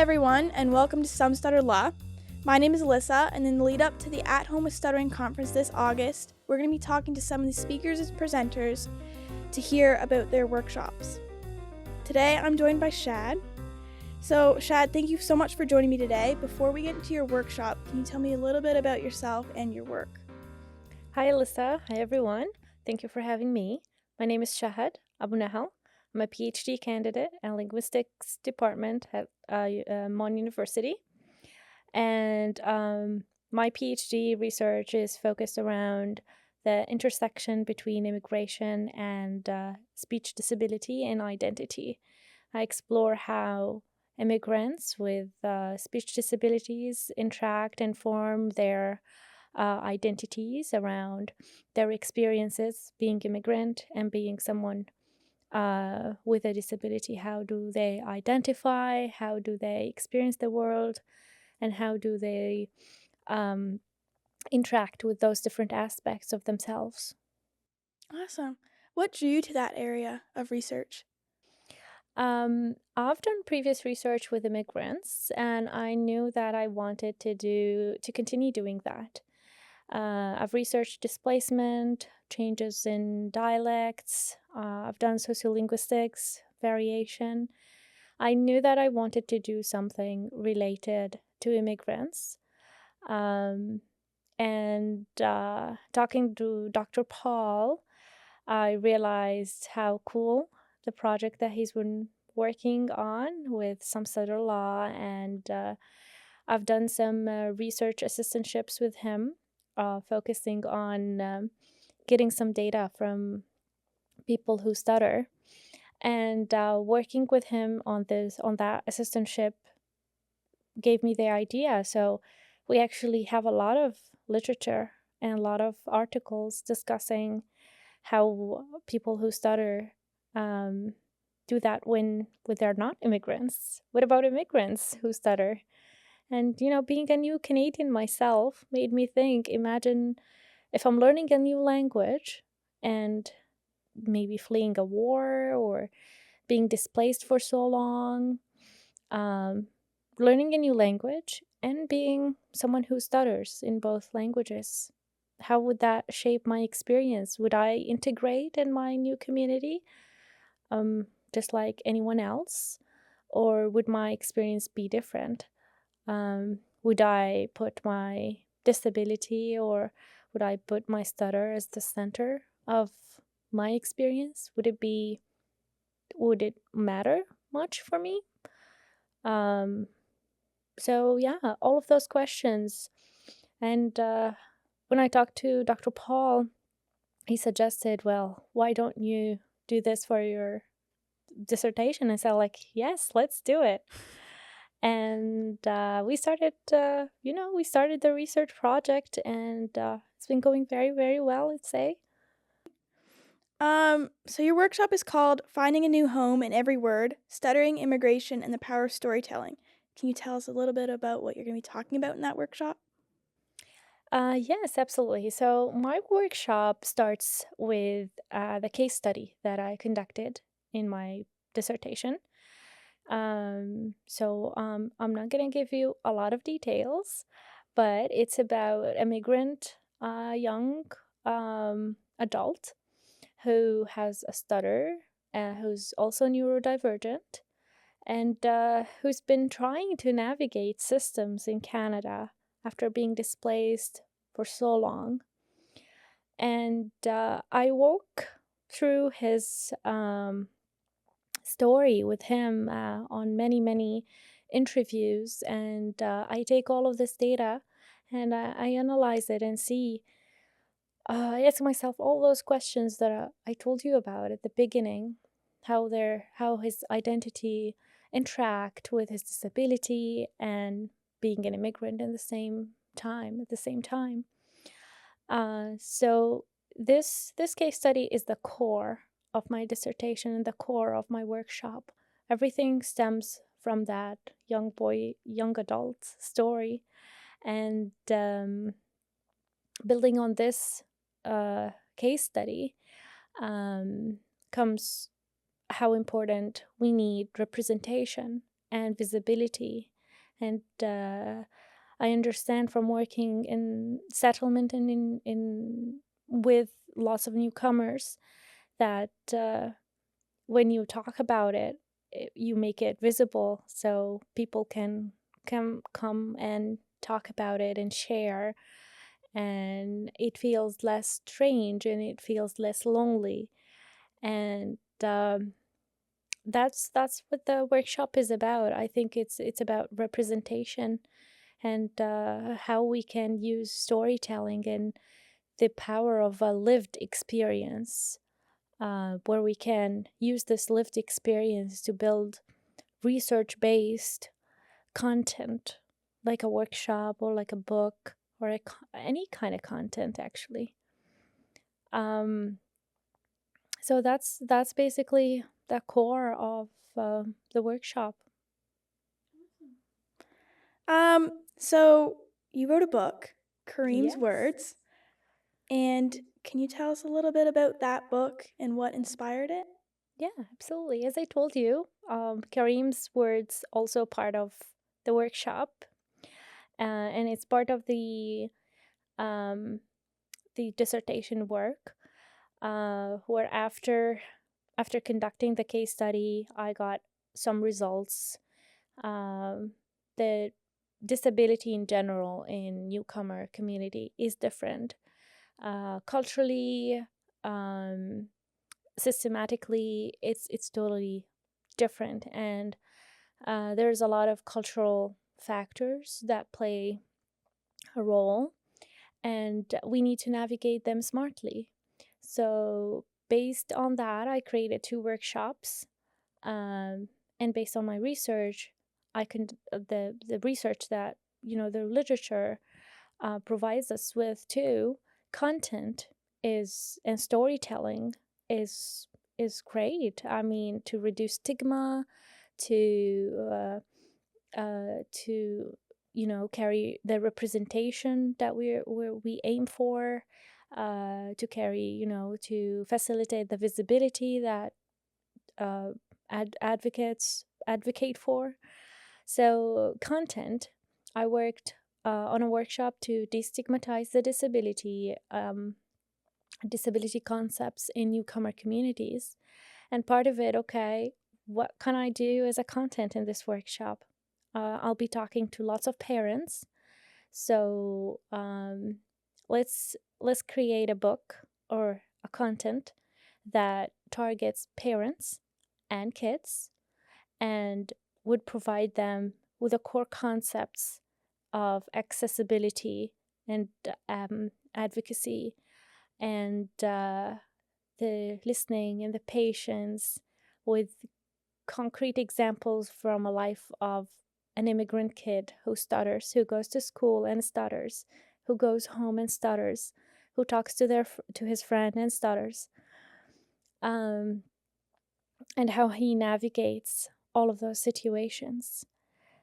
everyone, and welcome to Some Stutter Law. My name is Alyssa, and in the lead up to the At Home with Stuttering conference this August, we're going to be talking to some of the speakers and presenters to hear about their workshops. Today, I'm joined by Shad. So, Shad, thank you so much for joining me today. Before we get into your workshop, can you tell me a little bit about yourself and your work? Hi, Alyssa. Hi, everyone. Thank you for having me. My name is Shahad Abu Nahal. I'm a PhD candidate in linguistics department at Mon University. And my PhD research is focused around the intersection between immigration and speech disability and identity. I explore how immigrants with speech disabilities interact and form their identities around their experiences being immigrant and being someone with a disability. How do they identify? How do they experience the world? And how do they interact with those different aspects of themselves? Awesome. What drew you to that area of research? I've done previous research with immigrants, and I knew that I wanted to continue doing that. I've researched displacement, changes in dialects. I've done sociolinguistics, variation. I knew that I wanted to do something related to immigrants. And talking to Dr. Paul, I realized how cool the project that he's been working on with some Sutter law, and I've done some research assistantships with him, focusing on getting some data from people who stutter, and working with him on that assistantship gave me the idea. So we actually have a lot of literature and a lot of articles discussing how people who stutter do that when they're not immigrants. What about immigrants who stutter? And, being a new Canadian myself made me think, imagine if I'm learning a new language and maybe fleeing a war or being displaced for so long, learning a new language and being someone who stutters in both languages. How would that shape my experience? Would I integrate in my new community just like anyone else? Or would my experience be different? Would I put my disability or would I put my stutter as the center of my experience? Would it matter much for me? So yeah, all of those questions. And when I talked to Dr. Paul, he suggested, well, why don't you do this for your dissertation? I said, like, yes, let's do it. And we started the research project, and it's been going very, very well, I'd say. So your workshop is called Finding a New Home in Every Word, Stuttering, Immigration, and the Power of Storytelling. Can you tell us a little bit about what you're going to be talking about in that workshop? Yes, absolutely. So my workshop starts with the case study that I conducted in my dissertation. I'm not going to give you a lot of details, but it's about a migrant young adult who has a stutter, who's also neurodivergent, and who's been trying to navigate systems in Canada after being displaced for so long. And I walk through his story with him on many, many interviews, and I take all of this data and I analyze it and see. I ask myself all those questions that I told you about at the beginning, how his identity interact with his disability and being an immigrant at the same time. So this case study is the core of my dissertation and the core of my workshop. Everything stems from that young adult story, and building on this case study comes how important we need representation and visibility And I understand from working in settlement and in with lots of newcomers that when you talk about it, you make it visible so people can come and talk about it and share, and it feels less strange and it feels less lonely. And that's what the workshop is about. I think it's about representation and how we can use storytelling and the power of a lived experience, where we can use this lived experience to build research-based content, like a workshop or like a book or any kind of content, actually. So that's basically the core of the workshop. So you wrote a book, Kareem's Yes. Words, and can you tell us a little bit about that book and what inspired it? Yeah, absolutely. As I told you, Kareem's words also part of the workshop, and it's part of um, the dissertation work. Where after conducting the case study, I got some results. The disability in general in newcomer community is different, culturally, um, systematically. It's totally different, and there's a lot of cultural factors that play a role, and we need to navigate them smartly. So based on that, I created 2 workshops, and based on my research, I can the research that the literature provides us with too. Content is and storytelling is great. I mean, to reduce stigma, to carry the representation that we aim for, to carry, to facilitate the visibility that advocates advocate for. So content, I worked on a workshop to destigmatize the disability concepts in newcomer communities. And part of it, okay, what can I do as a content in this workshop? I'll be talking to lots of parents. So let's create a book or a content that targets parents and kids and would provide them with the core concepts of accessibility and advocacy, and the listening and the patience, with concrete examples from a life of an immigrant kid who stutters, who goes to school and stutters, who goes home and stutters, who talks to his friend and stutters, and how he navigates all of those situations.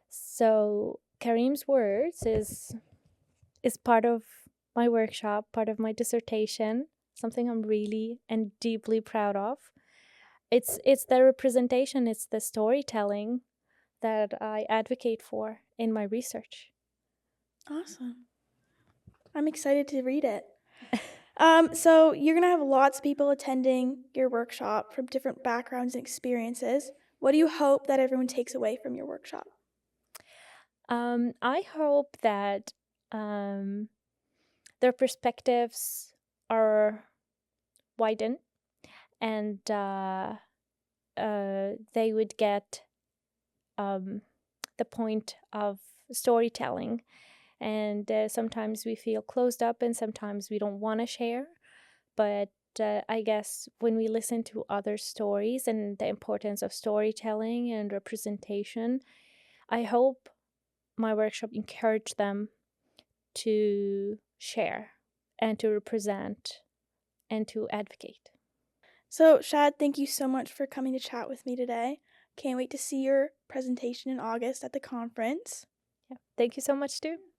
So Kareem's words is part of my workshop, part of my dissertation, something I'm really and deeply proud of. It's the representation, it's the storytelling that I advocate for in my research. Awesome. I'm excited to read it. So you're gonna have lots of people attending your workshop from different backgrounds and experiences. What do you hope that everyone takes away from your workshop? I hope that their perspectives are widened, and they would get the point of storytelling. And sometimes we feel closed up and sometimes we don't want to share. But I guess when we listen to other stories and the importance of storytelling and representation, I hope my workshop encouraged them to share and to represent and to advocate. So, Shad, thank you so much for coming to chat with me today. Can't wait to see your presentation in August at the conference. Yeah. Thank you so much, too.